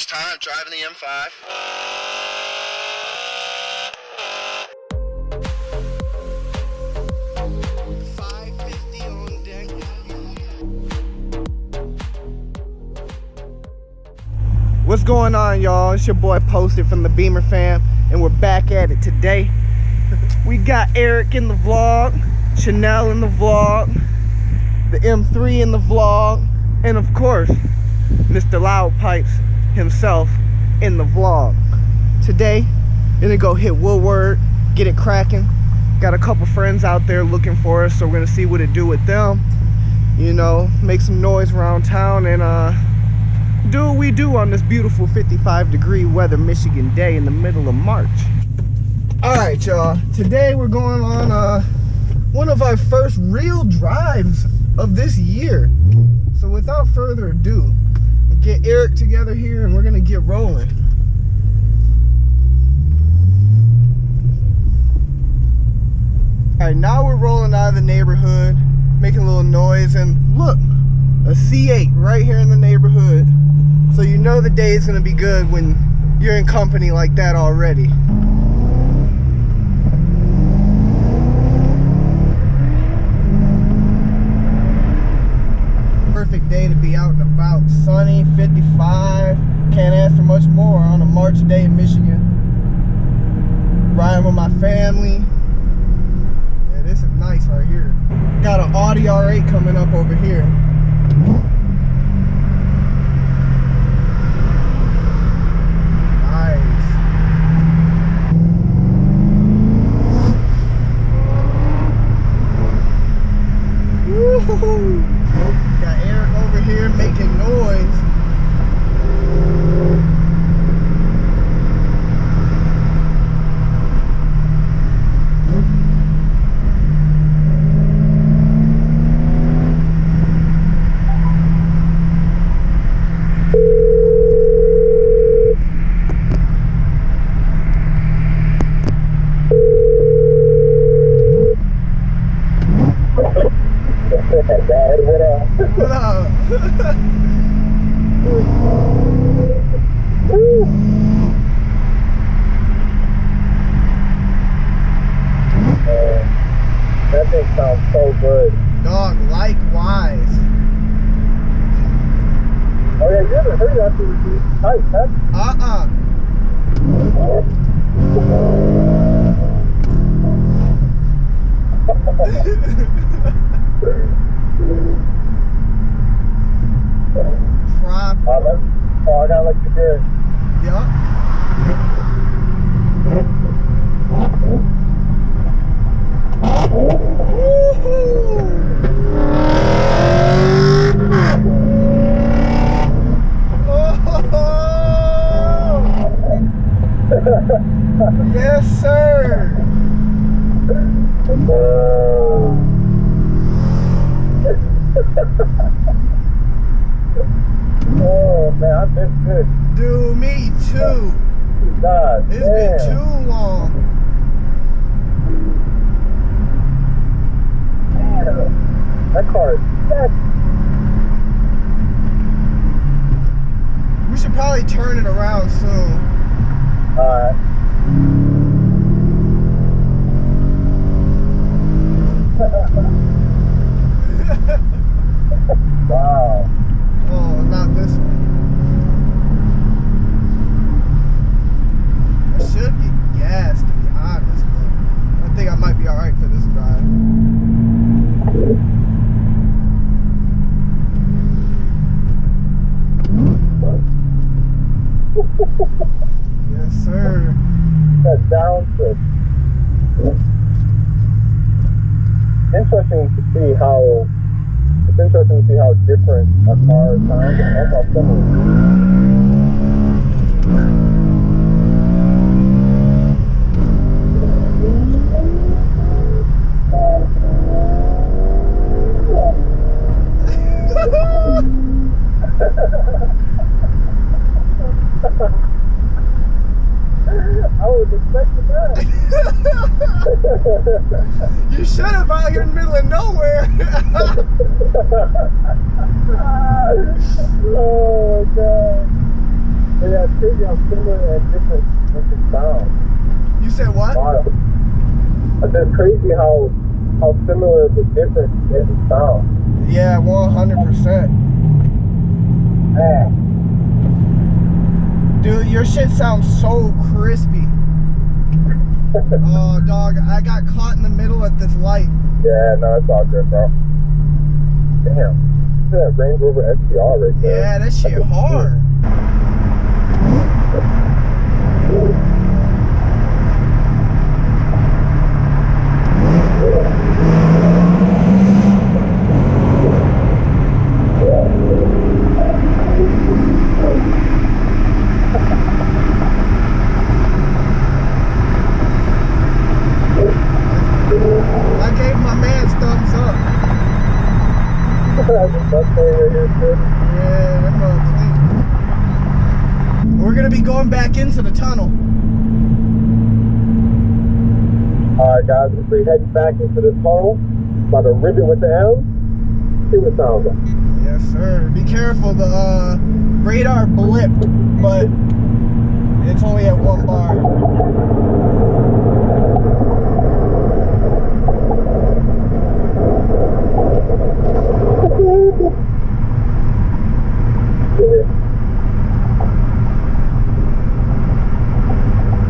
First time driving the M5. What's going on, y'all? It's your boy Posted from the Beemer Fam, and we're back at it today. We got Eric in the vlog, Chanel in the vlog, the M3 in the vlog, and of course, Mr. Loud Pipes himself in the vlog. Today, we're gonna go hit Woodward, get it cracking. Got a couple friends out there looking for us, so we're gonna see what it do with them. You know, make some noise around town and do what we do on this beautiful 55-degree weather Michigan day in the middle of March. All right, y'all. Today we're going on one of our first real drives of this year. So without further ado, we'll get Eric together here and we're gonna get rolling. All right, now we're rolling out of the neighborhood, making a little noise, and look, a C8 right here in the neighborhood. So you know the day is gonna be good when you're in company like that already. Perfect day to be out and about. Sunny, 55. Can't ask for much more on a March day in Michigan. Riding with my family. Yeah, this is nice right here. Got an Audi R8 coming up over here. Got Eric over here making noise. What up? That thing sounds so good. Dog, likewise. Oh yeah, you haven't heard that thing tight, huh? Oh, I got like the good. Yeah. Yes, sir. Oh man, I missed this. Dude, me too. God, it's been too long. Man, that car is dead. We should probably turn it around soon. Alright. Wow. Oh, not this one. I should get gas, to be honest, but I think I might be alright for this drive. Yes, sir. That downshift. Interesting to see how. It's interesting to see how different a car sounds and how similar. I was expecting that. You should have out here in the middle of nowhere. Oh my god. Yeah, that's crazy how similar and different it sounds. You said what? Wow. That's crazy how similar but different it sounds. Yeah, 100%. Man. Dude, your shit sounds so crispy. Oh, dog, I got caught in the middle at this light. Yeah, no, it's all good, bro. Damn. Look at that Range Rover STR right there. Yeah, that shit hard. I gave my man's thumbs up. That's a Mustang right here, too. Yeah, that mother clean. We're gonna be going back into the tunnel. Alright, guys, we're heading back into this tunnel. About to rip it with the M. See what it sounds like. Yes, sir. Be careful, the radar blipped, but it's only at 1 bar.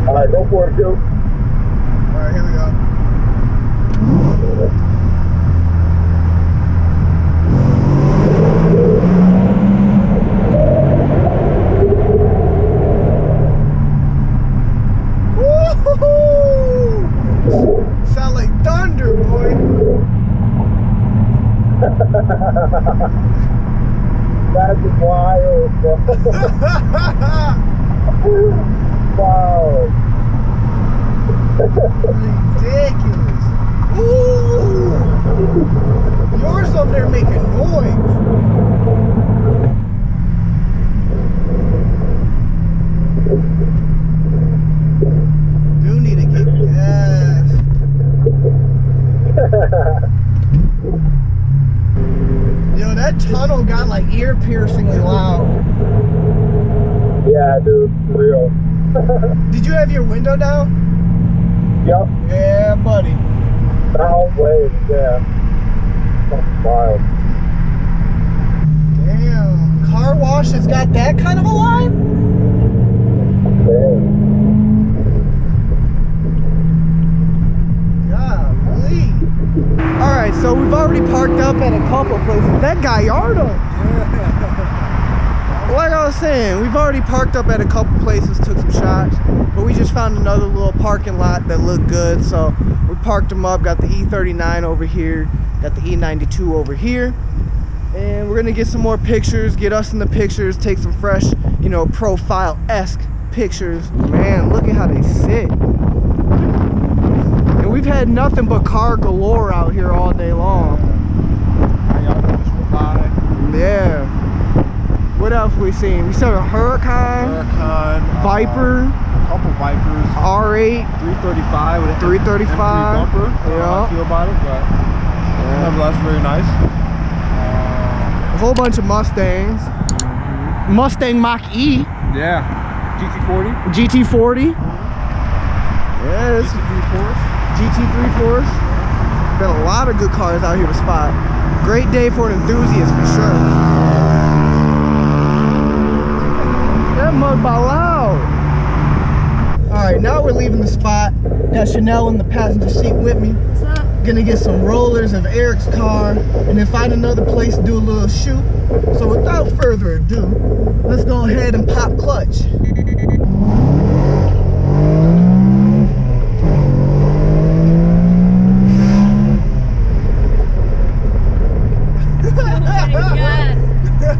Alright, go for it, Joe. Alright, here we go. Woo-hoo-hoo! Sound like thunder, boy. That's wild, bro. Wow. Ridiculous. Ooh! Yours up there making noise. Do need to get gas. Yo, that tunnel got like ear-piercingly loud. Yeah, dude, for real. Did you have your window down? Yup. Yeah, buddy. Sound waves, yeah. That's wild. Damn. Car wash has got that kind of a line? Damn. Golly. Alright, so we've already parked up at a couple places. That Gallardo. Like I was saying, we've already parked up at a couple places, took some shots, but we just found another little parking lot that looked good, so we parked them up, got the E39 over here, got the E92 over here, and we're gonna get some more pictures, get us in the pictures, take some fresh, you know, profile-esque pictures. Man, look at how they sit. And we've had nothing but car galore out here all day long. Yeah. What else we seen? We saw a Huracan, Viper, a couple Vipers, R8, 335 with an 335. bumper. I don't know how I Yeah. feel about it, but nevertheless, very nice. A whole bunch of Mustangs. Mustang Mach-E, Yeah, GT40, GT40. Yes, GT3 Force. GT3 Force. Been a lot of good cars out here to spot. Great day for an enthusiast for sure. That mud ball loud. Alright, now we're leaving the spot. Got Chanel in the passenger seat with me. What's up? Gonna get some rollers of Eric's car and then find another place to do a little shoot. So without further ado, let's go ahead and pop clutch.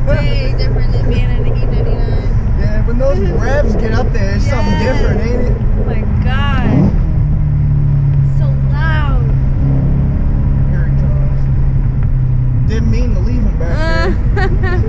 Way different than being in the E39. Yeah, when those revs get up there, it's something different, ain't it? Oh my god. So loud. Here he comes. Didn't mean to leave him back there.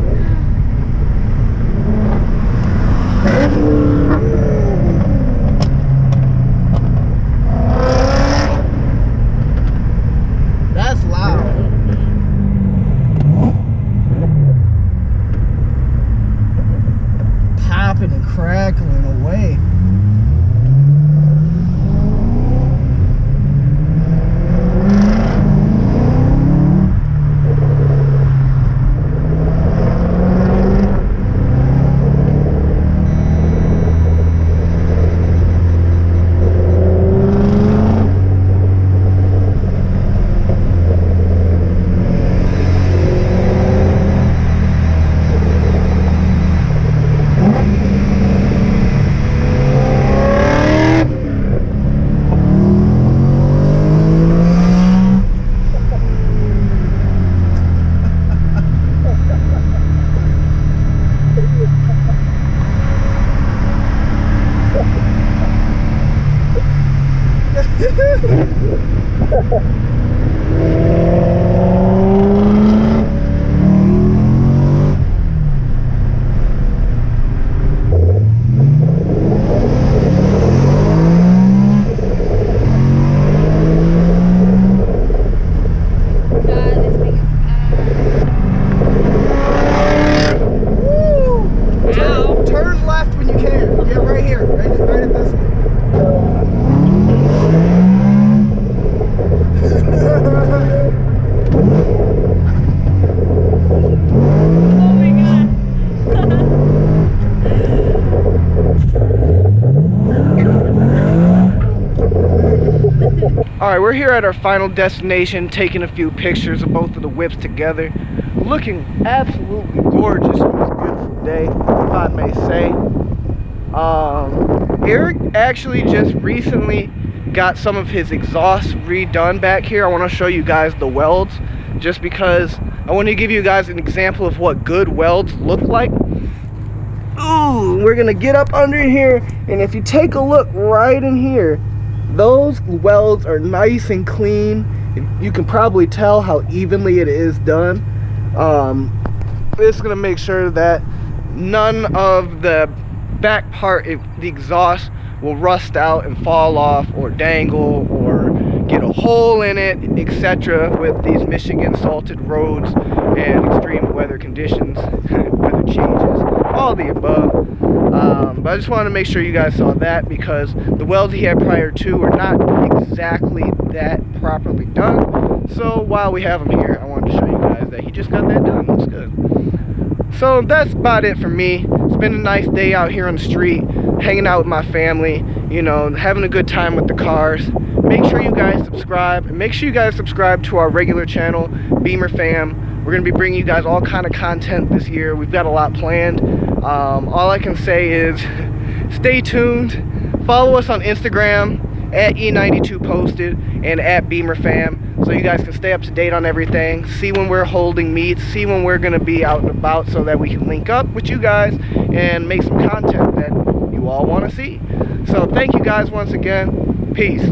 we're here at our final destination, taking a few pictures of both of the whips together. Looking absolutely gorgeous on this beautiful day, if I may say. Eric actually just recently got some of his exhausts redone back here. I want to show you guys the welds, just because I want to give you guys an example of what good welds look like. Ooh, we're gonna get up under here, and if you take a look right in here, those welds are nice and clean. You can probably tell how evenly it is done. This is gonna make sure that none of the back part, the exhaust, will rust out and fall off or dangle or get a hole in it, etc. with these Michigan salted roads and extreme weather conditions, weather changes, all the above. But I just wanted to make sure you guys saw that, because the welds he had prior to were not exactly that properly done. So while we have him here, I wanted to show you guys that he just got that done. Looks good. So that's about it for me. It's been a nice day out here on the street, hanging out with my family, you know, having a good time with the cars. Make sure you guys subscribe, and make sure you guys subscribe to our regular channel, Beemer Fam. We're going to be bringing you guys all kind of content this year. We've got a lot planned. All I can say is stay tuned. Follow us on Instagram at E92 Posted and at Beemer Fam, so you guys can stay up to date on everything, see when we're holding meets, see when we're going to be out and about, so that we can link up with you guys and make some content that you all want to see. So thank you guys once again. Peace.